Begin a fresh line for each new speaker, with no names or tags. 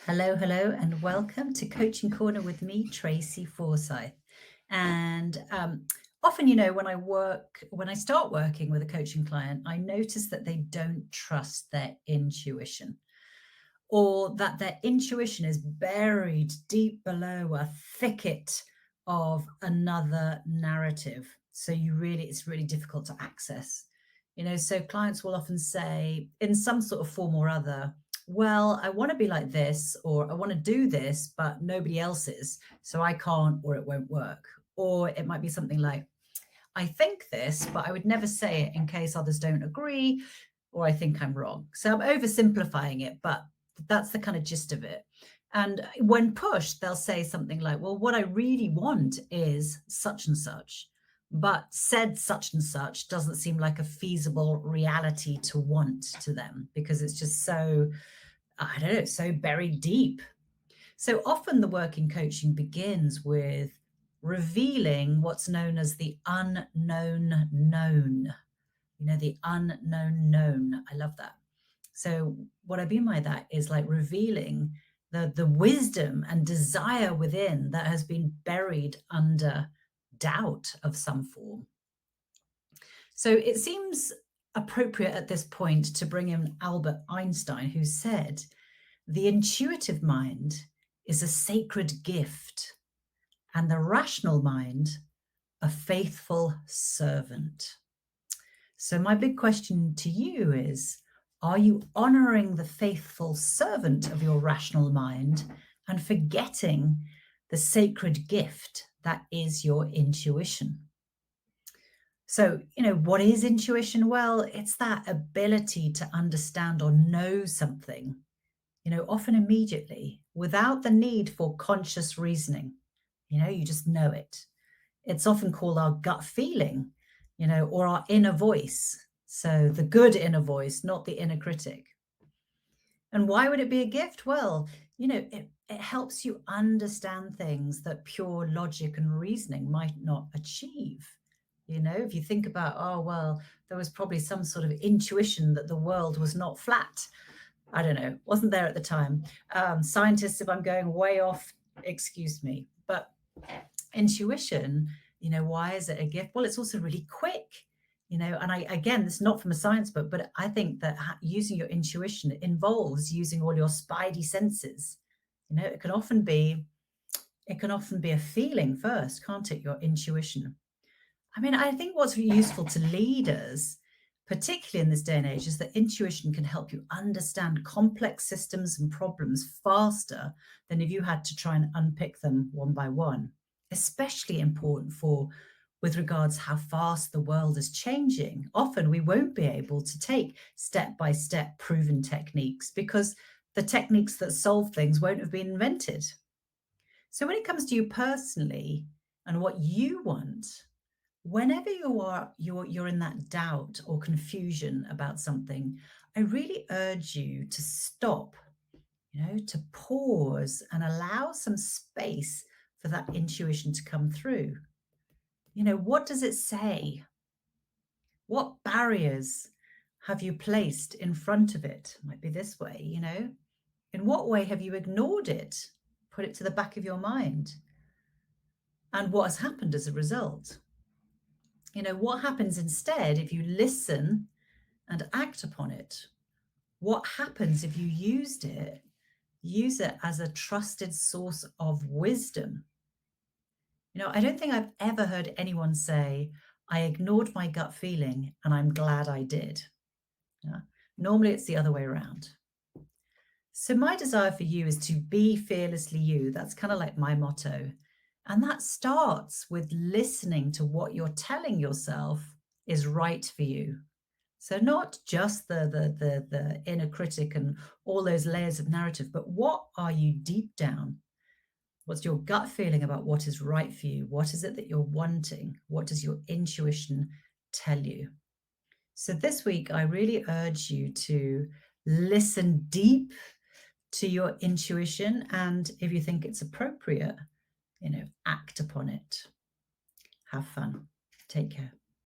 Hello, hello, and welcome to Coaching Corner with me, Tracy Forsyth. And often, when I start working with a coaching client, I notice that they don't trust their intuition, or that their intuition is buried deep below a thicket of another narrative. So it's really difficult to access. So clients will often say in some sort of form or other, well, I want to be like this, or I want to do this, but nobody else is. So I can't, or it won't work. Or it might be something like, I think this, but I would never say it in case others don't agree, or I think I'm wrong. So I'm oversimplifying it, but that's the kind of gist of it. And when pushed, they'll say something like, well, what I really want is such and such, but said such and such doesn't seem like a feasible reality to want to them because it's just so, I don't know, so buried deep. So often the work in coaching begins with revealing what's known as the unknown known. The unknown known. I love that. So what I mean by that is like revealing the wisdom and desire within that has been buried under doubt of some form. So it seems appropriate at this point to bring in Albert Einstein, who said, the intuitive mind is a sacred gift, and the rational mind, a faithful servant. So my big question to you is, are you honoring the faithful servant of your rational mind and forgetting the sacred gift that is your intuition? So, what is intuition? Well, it's that ability to understand or know something, often immediately without the need for conscious reasoning. You just know it. It's often called our gut feeling, or our inner voice. So the good inner voice, not the inner critic. And why would it be a gift? Well, it helps you understand things that pure logic and reasoning might not achieve. If you think about, oh, well, there was probably some sort of intuition that the world was not flat. I don't know, wasn't there at the time. Scientists, if I'm going way off, excuse me. But intuition, why is it a gift? Well, it's also really quick, and again, it's not from a science book, but I think that using your intuition involves using all your spidey senses. It can often be a feeling first, can't it? Your intuition. I mean, I think what's useful to leaders, particularly in this day and age, is that intuition can help you understand complex systems and problems faster than if you had to try and unpick them one by one. Especially important with regards how fast the world is changing. Often we won't be able to take step-by-step proven techniques because the techniques that solve things won't have been invented. So when it comes to you personally and what you want, whenever you're in that doubt or confusion about something, I really urge you to stop, to pause and allow some space for that intuition to come through. What does it say? What barriers have you placed in front of it? Might be this way, In what way have you ignored it? Put it to the back of your mind. And what has happened as a result? What happens instead if you listen and act upon it? What happens if you use it as a trusted source of wisdom? I don't think I've ever heard anyone say, I ignored my gut feeling and I'm glad I did. Yeah. Normally it's the other way around. So my desire for you is to be fearlessly you. That's kind of like my motto. And that starts with listening to what you're telling yourself is right for you. So not just the inner critic and all those layers of narrative, but what are you deep down? What's your gut feeling about what is right for you? What is it that you're wanting? What does your intuition tell you? So this week, I really urge you to listen deep to your intuition. And if you think it's appropriate, act upon it. Have fun. Take care.